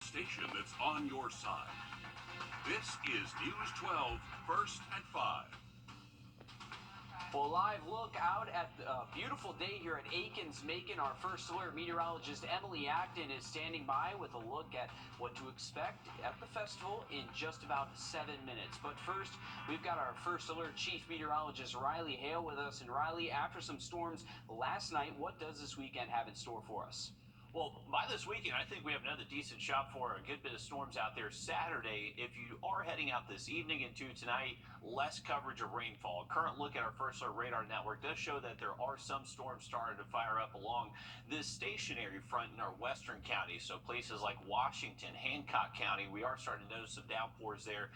Station that's on your side. This is News 12, first at 5. Well, a live look out at a beautiful day here at Aikens, Macon. Our first alert meteorologist Emily Acton is standing by with a look at what to expect at the festival in just about 7 minutes. But first, we've got our first alert chief meteorologist Riley Hale with us. And Riley, after some storms last night, what does this weekend have in store for us? Well, by this weekend, I think we have another decent shot for a good bit of storms out there Saturday. If you are heading out this evening into tonight, less coverage of rainfall. A current look at our first alert radar network does show that there are some storms starting to fire up along this stationary front in our western counties. So places like Washington, Hancock County, we are starting to notice some downpours there.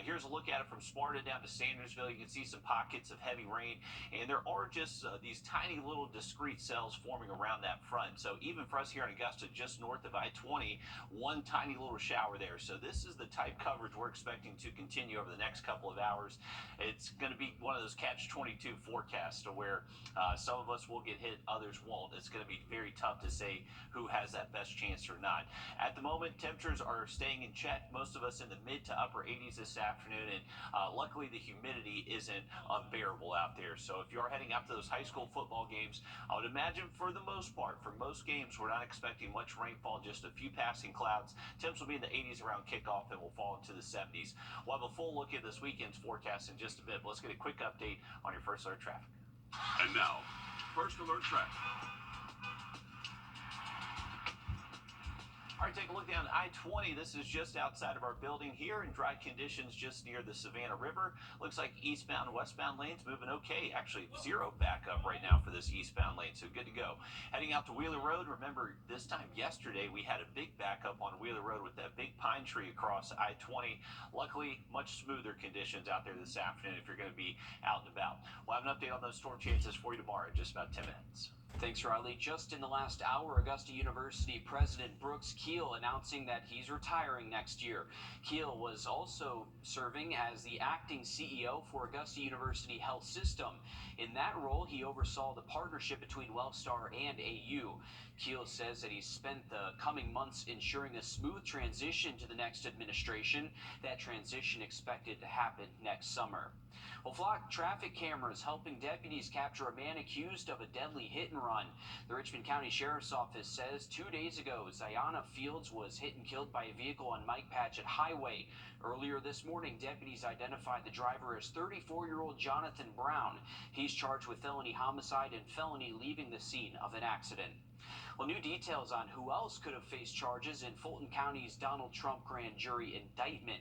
Here's a look at it from Sparta down to Sandersville. You can see some pockets of heavy rain, and there are just these tiny little discrete cells forming around that front. So even for us here in Augusta, just north of I-20, one tiny little shower there. So this is the type coverage we're expecting to continue over the next couple of hours. It's going to be one of those catch-22 forecasts to where some of us will get hit, others won't. It's going to be very tough to say who has that best chance or not. At the moment, temperatures are staying in check. Most of us in the mid to upper 80s this afternoon, and luckily the humidity isn't unbearable out there. So if you are heading up to those high school football games, I would imagine for the most part, for most games, we're not expecting much rainfall, just a few passing clouds. Temps will be in the 80s around kickoff and will fall into the 70s. We'll have a full look at this weekend's forecast in just a bit, but let's get a quick update on your first alert traffic. And now, first alert traffic. All right, take a look down I-20. This is just outside of our building here in dry conditions just near the Savannah River. Looks like eastbound and westbound lanes moving okay. Actually, zero backup right now for this eastbound lane, so good to go. Heading out to Wheeler Road, remember this time yesterday we had a big backup on Wheeler Road with that big pine tree across I-20. Luckily, much smoother conditions out there this afternoon if you're going to be out and about. We'll have an update on those storm chances for you tomorrow in just about 10 minutes. Thanks, Riley. Just in the last hour, Augusta University President Brooks Keel announcing that he's retiring next year. Keel was also serving as the acting CEO for Augusta University Health System. In that role, he oversaw the partnership between WellStar and AU. Keel says that he's spent the coming months ensuring a smooth transition to the next administration. That transition expected to happen next summer. Well, flock traffic cameras helping deputies capture a man accused of a deadly hit and run. The Richmond County Sheriff's Office says 2 days ago, Ziana Fields was hit and killed by a vehicle on Mike Patchett Highway. Earlier this morning, deputies identified the driver as 34-year-old Jonathan Brown. He's charged with felony homicide and felony leaving the scene of an accident. Well, new details on who else could have faced charges in Fulton County's Donald Trump grand jury indictment.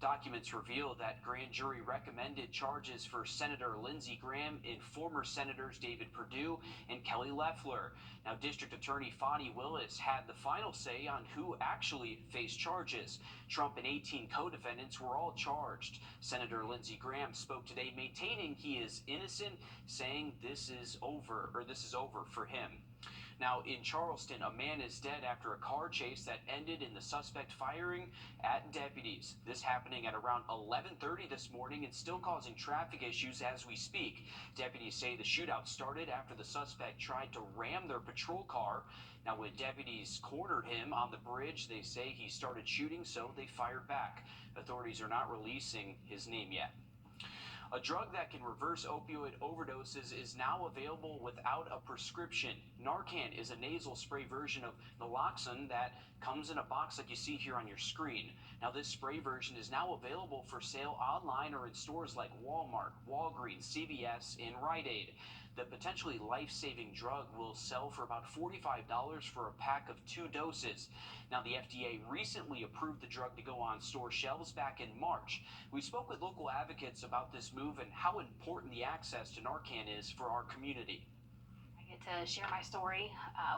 Documents reveal that grand jury recommended charges for Senator Lindsey Graham and former Senators David Perdue and Kelly Loeffler. Now, District Attorney Fonnie Willis had the final say on who actually faced charges. Trump and 18 co-defendants were all charged. Senator Lindsey Graham spoke today maintaining he is innocent, saying this is over for him. Now, in Charleston, a man is dead after a car chase that ended in the suspect firing at deputies. This happening at around 11:30 this morning and still causing traffic issues as we speak. Deputies say the shootout started after the suspect tried to ram their patrol car. Now, when deputies cornered him on the bridge, they say he started shooting, so they fired back. Authorities are not releasing his name yet. A drug that can reverse opioid overdoses is now available without a prescription. Narcan is a nasal spray version of naloxone that comes in a box like you see here on your screen. Now, this spray version is now available for sale online or in stores like Walmart, Walgreens, CVS, and Rite Aid. The potentially life-saving drug will sell for about $45 for a pack of 2 doses. Now, the FDA recently approved the drug to go on store shelves back in March. We spoke with local advocates about this move and how important the access to Narcan is for our community. I get to share my story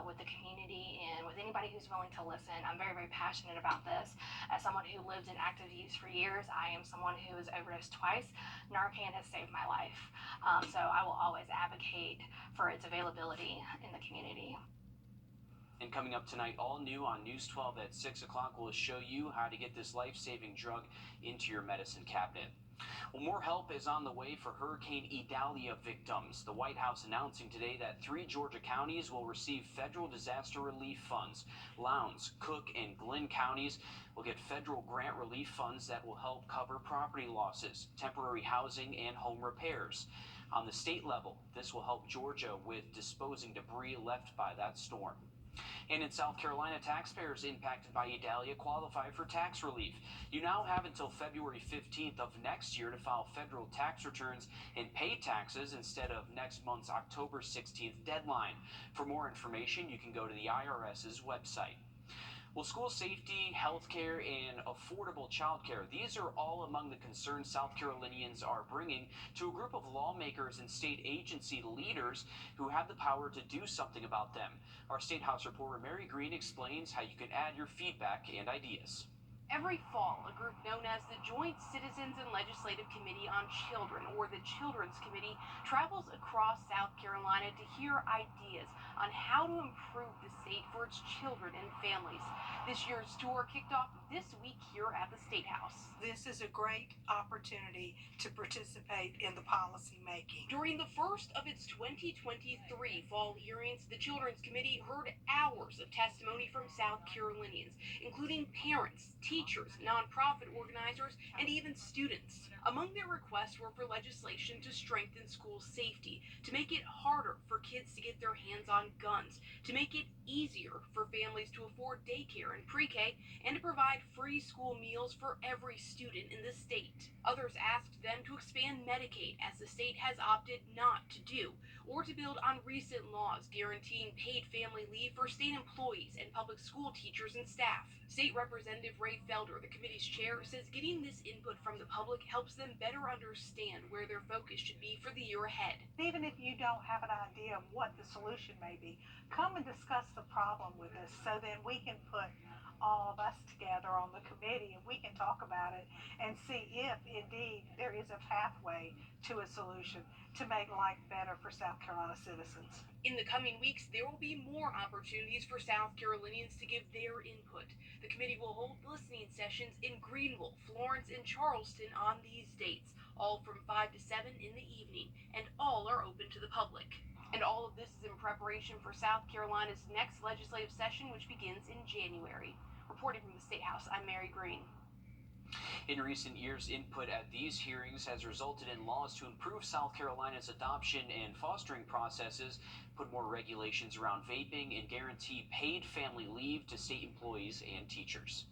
with the community and with anybody who's willing to listen. I'm very, very passionate about this. As someone who lived in active use for years, I am someone who has overdosed twice. Narcan has saved my life. So I will always advocate for its availability in the community. And coming up tonight, all new on News 12 at 6 o'clock, we'll show you how to get this life-saving drug into your medicine cabinet. Well, more help is on the way for Hurricane Idalia victims. The White House announcing today that 3 Georgia counties will receive federal disaster relief funds. Lowndes, Cook, and Glynn counties will get federal grant relief funds that will help cover property losses, temporary housing, and home repairs. On the state level, this will help Georgia with disposing debris left by that storm. And in South Carolina, taxpayers impacted by Idalia qualify for tax relief. You now have until February 15th of next year to file federal tax returns and pay taxes instead of next month's October 16th deadline. For more information, you can go to the IRS's website. Well, school safety, healthcare, and affordable childcare, these are all among the concerns South Carolinians are bringing to a group of lawmakers and state agency leaders who have the power to do something about them. Our State House reporter Mary Green explains how you can add your feedback and ideas. Every fall, a group known as the Joint Citizens and Legislative Committee on Children, or the Children's Committee, travels across South Carolina to hear ideas on how to improve the state for its children and families. This year's tour kicked off this week here at the State House. This is a great opportunity to participate in the policy making. During the first of its 2023 fall hearings, the Children's Committee heard hours of testimony from South Carolinians, including parents, teachers, nonprofit organizers, and even students. Among their requests were for legislation to strengthen school safety, to make it harder for kids to get their hands on guns, to make it easier for families to afford daycare and pre-K, and to provide free school meals for every student in the state. Others asked them to expand Medicaid, as the state has opted not to do, or to build on recent laws guaranteeing paid family leave for state employees and public school teachers and staff. State Representative Ray Felder, the committee's chair, says getting this input from the public helps them better understand where their focus should be for the year ahead. Even if you don't have an idea of what the solution may be, come and discuss the problem with us so then we can put all of us together on the committee and we can talk about it and see if indeed there is a pathway to a solution to make life better for South Carolina citizens. In the coming weeks, there will be more opportunities for South Carolinians to give their input. The committee will hold listening sessions in Greenville, Florence, and Charleston on these dates, all from 5 to 7 in the evening, and all are open to the public. And all of this is in preparation for South Carolina's next legislative session, which begins in January. Reporting from the State House, I'm Mary Green. In recent years, input at these hearings has resulted in laws to improve South Carolina's adoption and fostering processes, put more regulations around vaping, and guarantee paid family leave to state employees and teachers.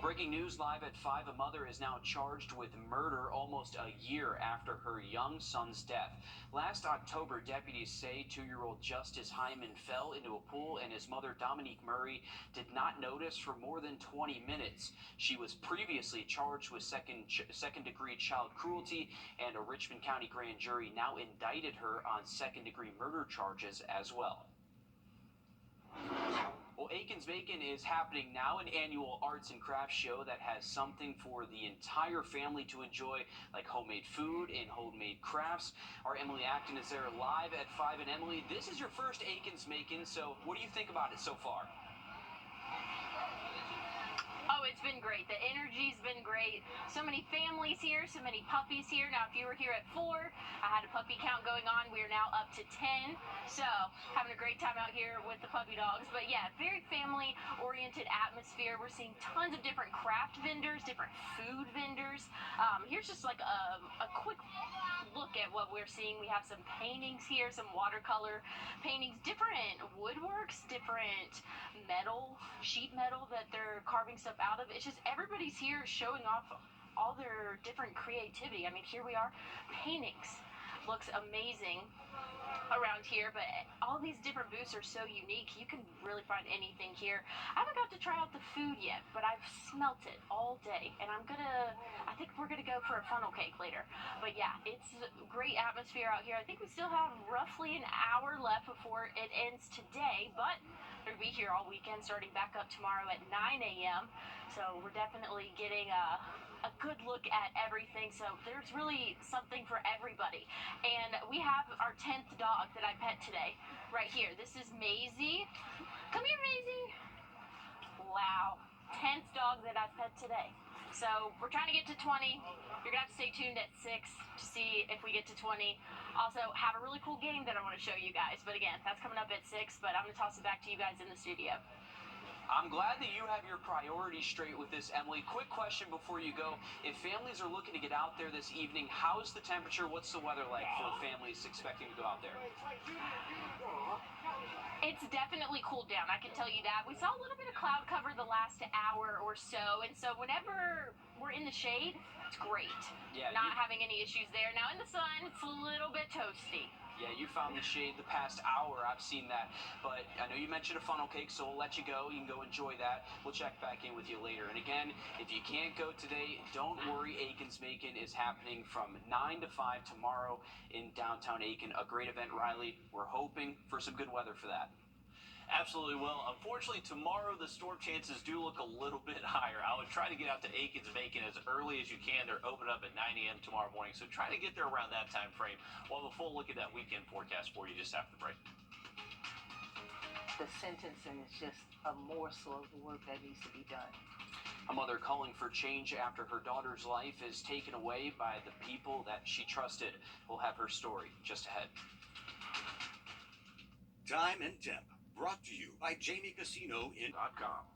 Breaking news live at 5, a mother is now charged with murder almost a year after her young son's death. Last October, deputies say 2-year-old Justice Hyman fell into a pool and his mother, Dominique Murray, did not notice for more than 20 minutes. She was previously charged with second-degree child cruelty, and a Richmond County grand jury now indicted her on second-degree murder charges as well. Well, Aiken's Bacon is happening now, an annual arts and crafts show that has something for the entire family to enjoy, like homemade food and homemade crafts. Our Emily Acton is there live at 5. And Emily, this is your first Aiken's Bacon, so what do you think about it so far? Oh, it's been great. The energy's been great. So many families here, so many puppies here. Now, if you were here at 4, I had a puppy count going on. We are now up to 10. So, having a great time out here with the puppy dogs. But yeah, very family-oriented atmosphere. We're seeing tons of different craft vendors, different food vendors. Here's just like a quick look at what we're seeing. We have some paintings here, some watercolor paintings, different woodworks, different metal, sheet metal that they're carving stuff out of. It's just everybody's here showing off all their different creativity. I mean, here we are, paintings. Looks amazing around here, but all these different booths are so unique. You can really find anything here. I haven't got to try out the food yet, but I've smelt it all day, and I think we're gonna go for a funnel cake later. But yeah, it's a great atmosphere out here. I think we still have roughly an hour left before it ends today, but we'll be here all weekend, starting back up tomorrow at 9 a.m. So we're definitely getting a good look at everything. So there's really something for everybody. And we have our 10th dog that I pet today right here. This is Maisie. Come here, Maisie. Wow. 10th dog that I pet today. So we're trying to get to 20. You're gonna have to stay tuned at 6 to see if we get to 20. Also, have a really cool game that I want to show you guys. But again, that's coming up at 6. But I'm gonna toss it back to you guys in the studio. I'm glad that you have your priorities straight with this, Emily. Quick question before you go. If families are looking to get out there this evening, how's the temperature? What's the weather like for families expecting to go out there? It's definitely cooled down, I can tell you that. We saw a little bit of cloud cover the last hour or so, and so whenever we're in the shade, it's great. Yeah, Not having any issues there. Now in the sun, it's a little bit toasty. Yeah, you found the shade the past hour. I've seen that. But I know you mentioned a funnel cake, so we'll let you go. You can go enjoy that. We'll check back in with you later. And again, if you can't go today, don't worry. Aiken's Macon is happening from 9 to 5 tomorrow in downtown Aiken. A great event, Riley. We're hoping for some good weather for that. Absolutely will. Unfortunately, tomorrow the storm chances do look a little bit higher. I would try to get out to Aiken's Macon as early as you can. They're open up at 9 a.m. tomorrow morning, so try to get there around that time frame. We'll have a full look at that weekend forecast for you just after the break. The sentencing is just a morsel of the work that needs to be done. A mother calling for change after her daughter's life is taken away by the people that she trusted. We'll have her story just ahead. Time and Temp, brought to you by JamieCasino.com.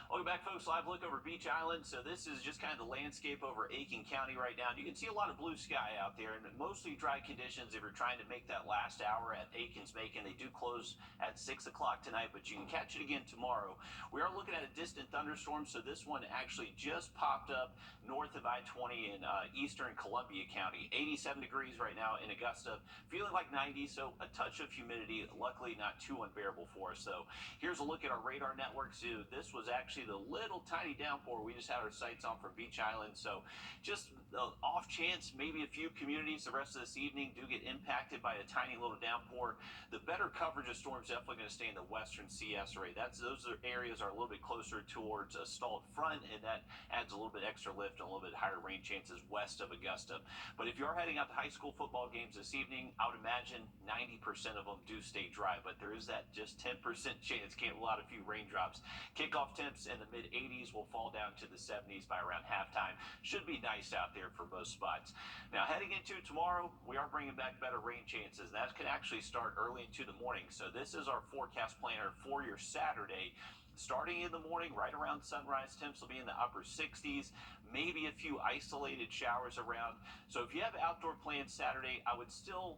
Welcome back, folks. Live look over Beach Island. So this is just kind of the landscape over Aiken County right now. You can see a lot of blue sky out there and mostly dry conditions if you're trying to make that last hour at Aiken's Macon. They do close at 6 o'clock tonight, but you can catch it again tomorrow. We are looking at a distant thunderstorm, so this one actually just popped up north of I-20 in eastern Columbia County. 87 degrees right now in Augusta, feeling like 90, so a touch of humidity, luckily not too unbearable for us. So here's a look at our radar network. So this was actually the little tiny downpour we just had our sights on from Beach Island. So just off chance, maybe a few communities the rest of this evening do get impacted by a tiny little downpour. The better coverage of storms definitely going to stay in the western CS area. Those areas are a little bit closer towards a stalled front, and that adds a little bit extra lift and a little bit higher rain chances west of Augusta. But if you are heading out to high school football games this evening, I would imagine 90% of them do stay dry, but there is that just 10% chance, can't rule out a few raindrops. Kickoff temps in the mid 80s will fall down to the 70s by around halftime. Should be nice out there for most spots. Now heading into tomorrow, we are bringing back better rain chances. That can actually start early into the morning. So this is our forecast planner for your Saturday. Starting in the morning, right around sunrise, temps will be in the upper 60s, maybe a few isolated showers around. So if you have outdoor plans Saturday, I would still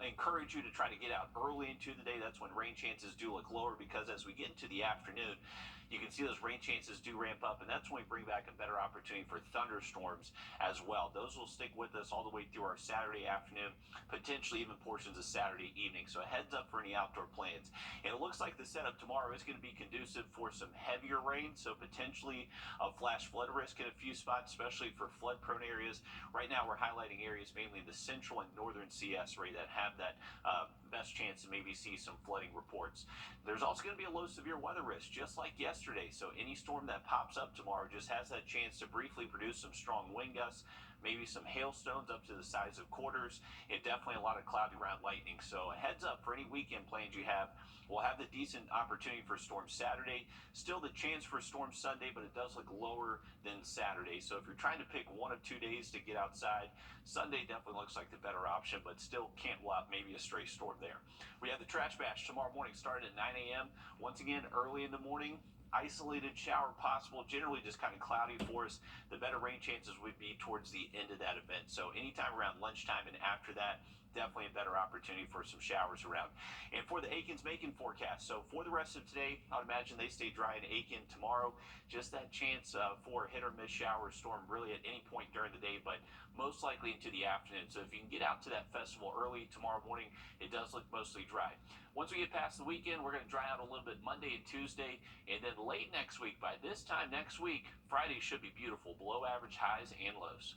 encourage you to try to get out early into the day. That's when rain chances do look lower, because as we get into the afternoon, you can see those rain chances do ramp up, and that's when we bring back a better opportunity for thunderstorms as well. Those will stick with us all the way through our Saturday afternoon, potentially even portions of Saturday evening. So a heads up for any outdoor plans. And it looks like the setup tomorrow is going to be conducive for some heavier rain, so potentially a flash flood risk in a few spots, especially for flood prone areas. Right now we're highlighting areas mainly in the central and northern CS area that have that best chance to maybe see some flooding reports. There's also going to be a low severe weather risk, just like yesterday. So any storm that pops up tomorrow just has that chance to briefly produce some strong wind gusts, maybe some hailstones up to the size of quarters, and definitely a lot of cloudy ground lightning. So a heads up for any weekend plans you have. We'll have the decent opportunity for storm Saturday, still the chance for storm Sunday, but it does look lower than Saturday. So if you're trying to pick 1 of 2 days to get outside, Sunday definitely looks like the better option, but still can't rule out maybe a stray storm there. We have the trash bash tomorrow morning starting at 9 a.m. Once again, early in the morning, isolated shower possible, generally just kind of cloudy for us. The better rain chances would be towards the end of that event. So anytime around lunchtime and after that, definitely a better opportunity for some showers around. And for the Aiken's Macon forecast, so for the rest of today, I would imagine they stay dry in Aiken. Tomorrow, just that chance for a hit or miss shower storm really at any point during the day, but most likely into the afternoon. So if you can get out to that festival early tomorrow morning, it does look mostly dry. Once we get past the weekend, we're going to dry out a little bit Monday and Tuesday, and then late next week, by this time next week, Friday should be beautiful, below average highs and lows.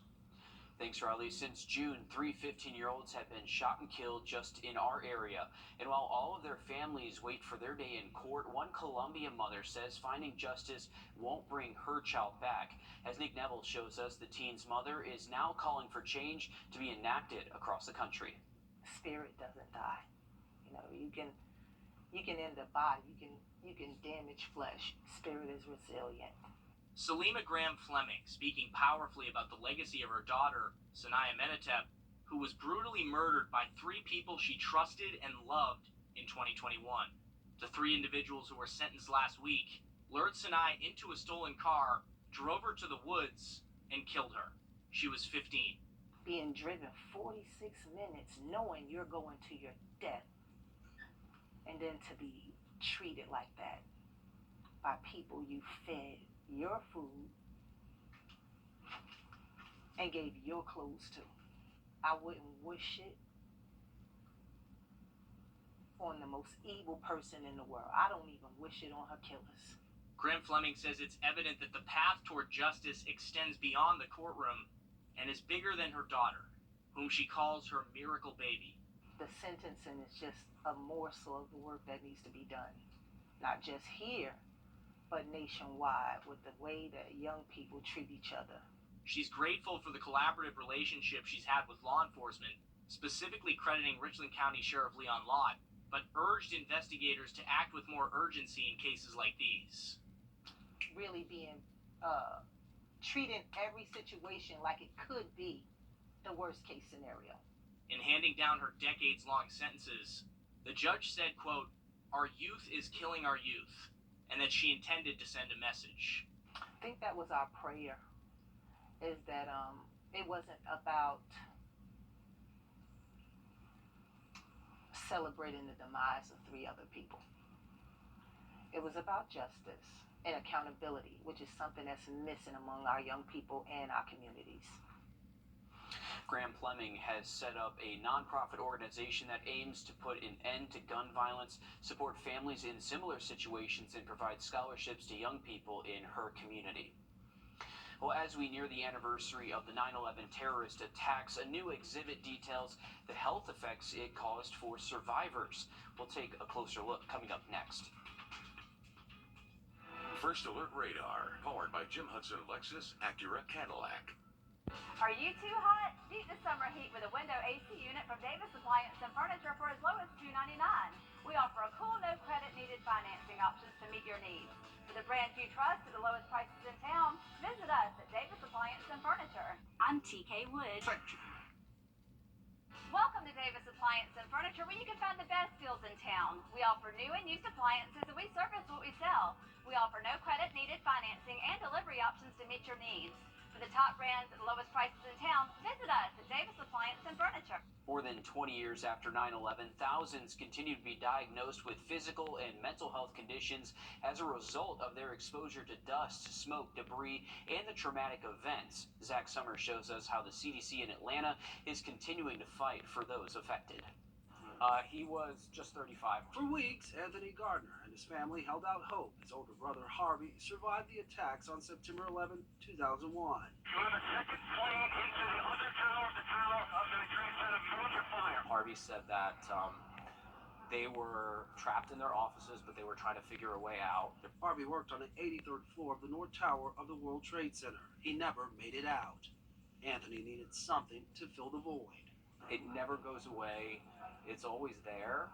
Thanks, Riley. Since June, 3 15-year-olds have been shot and killed just in our area. And while all of their families wait for their day in court, one Columbia mother says finding justice won't bring her child back. As Nick Neville shows us, the teen's mother is now calling for change to be enacted across the country. Spirit doesn't die. You know, you can end a body, you can damage flesh. Spirit is resilient. Salima Graham Fleming speaking powerfully about the legacy of her daughter, Sanaya Menatep, who was brutally murdered by 3 people she trusted and loved in 2021. The 3 individuals who were sentenced last week lured Sanaya into a stolen car, drove her to the woods, and killed her. She was 15. Being driven 46 minutes knowing you're going to your death, and then to be treated like that by people you fed your food and gave your clothes to. I wouldn't wish it on the most evil person in the world. I don't even wish it on her killers. Graham Fleming says it's evident that the path toward justice extends beyond the courtroom and is bigger than her daughter, whom she calls her miracle baby. The sentencing is just a morsel of the work that needs to be done, not just here, but nationwide, with the way that young people treat each other. She's grateful for the collaborative relationship she's had with law enforcement, specifically crediting Richland County Sheriff Leon Lott, but urged investigators to act with more urgency in cases like these. Really treating every situation like it could be the worst case scenario. In handing down her decades-long sentences, the judge said, quote, "Our youth is killing our youth," and that she intended to send a message. I think that was our prayer, is that it wasn't about celebrating the demise of 3 other people. It was about justice and accountability, which is something that's missing among our young people and our communities. Graham Fleming has set up a nonprofit organization that aims to put an end to gun violence, support families in similar situations, and provide scholarships to young people in her community. Well, as we near the anniversary of the 9/11 terrorist attacks, a new exhibit details the health effects it caused for survivors. We'll take a closer look coming up next. First Alert Radar, powered by Jim Hudson Lexus Acura Cadillac. Are you too hot? Beat the summer heat with a window AC unit from Davis Appliance and Furniture for as low as $299. We offer a cool, no credit needed financing options to meet your needs. For the brand you trust at the lowest prices in town, visit us at Davis Appliance and Furniture. I'm TK Wood. Welcome to Davis Appliance and Furniture, where you can find the best deals in town. We offer new and used appliances, and we service what we sell. We offer no credit needed financing and delivery options to meet your needs. For the top brands at the lowest prices in town, visit us at Davis Appliance and Furniture. More than 20 years after 9/11, thousands continue to be diagnosed with physical and mental health conditions as a result of their exposure to dust, smoke, debris, and the traumatic events. Zach Summers shows us how the CDC in Atlanta is continuing to fight for those affected. He was just 35. For weeks, Anthony Gardner and his family held out hope his older brother Harvey survived the attacks on September 11, 2001. You have a second plane into the other tower. The tower of the Trade Center major fire. Harvey said that they were trapped in their offices, but they were trying to figure a way out. Harvey worked on the 83rd floor of the North Tower of the World Trade Center. He never made it out. Anthony needed something to fill the void. It never goes away. It's always there.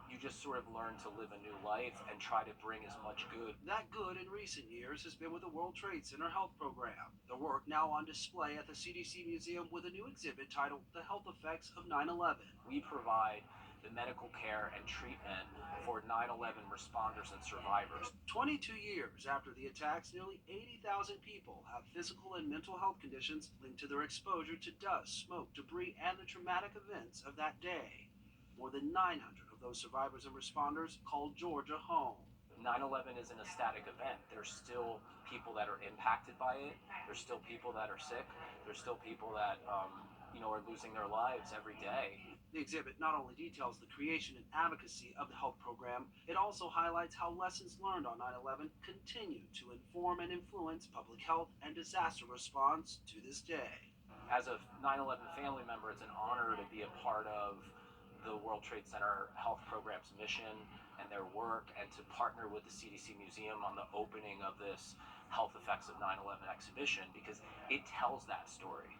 You just sort of learn to live a new life and try to bring as much good. That good in recent years has been with the World Trade Center Health Program. The work now on display at the CDC Museum with a new exhibit titled The Health Effects of 9/11. We provide the medical care and treatment for 9/11 responders and survivors. 22 years after the attacks, nearly 80,000 people have physical and mental health conditions linked to their exposure to dust, smoke, debris, and the traumatic events of that day. More than 900 of those survivors and responders called Georgia home. 9/11 isn't a static event. There's still people that are impacted by it. There's still people that are sick. There's still people that are losing their lives every day. The exhibit not only details the creation and advocacy of the health program, it also highlights how lessons learned on 9/11 continue to inform and influence public health and disaster response to this day. As a 9/11 family member, it's an honor to be a part of the World Trade Center Health Program's mission and their work, and to partner with the CDC Museum on the opening of this Health Effects of 9/11 exhibition, because it tells that story.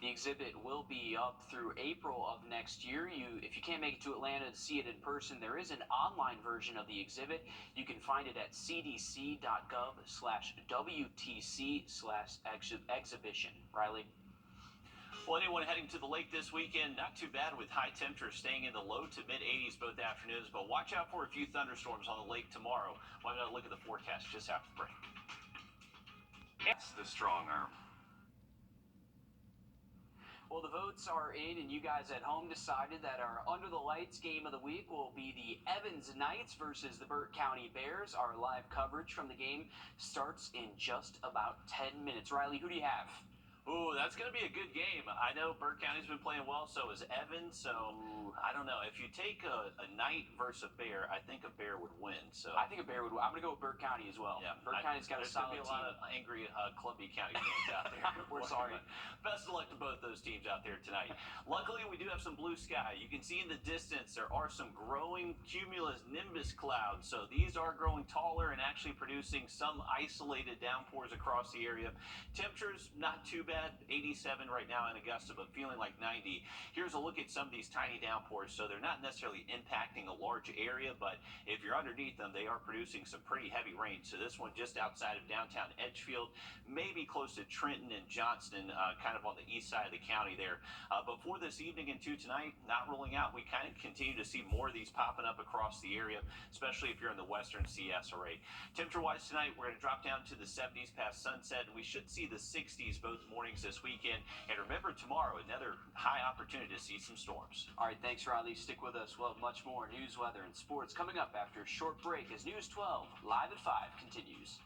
The exhibit will be up through April of next year. If you can't make it to Atlanta to see it in person, there is an online version of the exhibit. You can find it at cdc.gov/WTC/exhibition. Riley? Well, anyone heading to the lake this weekend, not too bad with high temperatures staying in the low to mid 80s both afternoons, but watch out for a few thunderstorms on the lake tomorrow. We're going to look at the forecast just after the break. It's the strong arm. Well, the votes are in, and you guys at home decided that our Under the Lights game of the week will be the Evans Knights versus the Burt County Bears. Our live coverage from the game starts in just about 10 minutes. Riley, who do you have? Ooh, that's going to be a good game. I know Burt County's been playing well, so is Evans. So I don't know. If you take a Knight versus a Bear, I think a Bear would win. So I think a Bear would win. I'm going to go with Burt County as well. Yeah, Burt County's got a solid team. There's team. going to be a lot of angry Columbia County fans out there. We're sorry. Best of luck to both those teams out there tonight. Luckily, we do have some blue sky. You can see in the distance there are some growing cumulus nimbus clouds. So these are growing taller and actually producing some isolated downpours across the area. Temperatures not too bad. 87 right now in Augusta, but feeling like 90. Here's a look at some of these tiny downpours. So they're not necessarily impacting a large area, but if you're underneath them, they are producing some pretty heavy rain. So this one just outside of downtown Edgefield, maybe close to Trenton and Johnston, kind of on the east side of the county there. But for this evening into tonight, not ruling out, we kind of continue to see more of these popping up across the area, especially if you're in the western CS array. Temperature-wise tonight, we're going to drop down to the 70s past sunset, and we should see the 60s both mornings this weekend. And remember, tomorrow, another high opportunity to see some storms. All right, thanks, Riley. Stick with us. We'll have much more news, weather, and sports coming up after a short break as News 12 Live at 5 continues.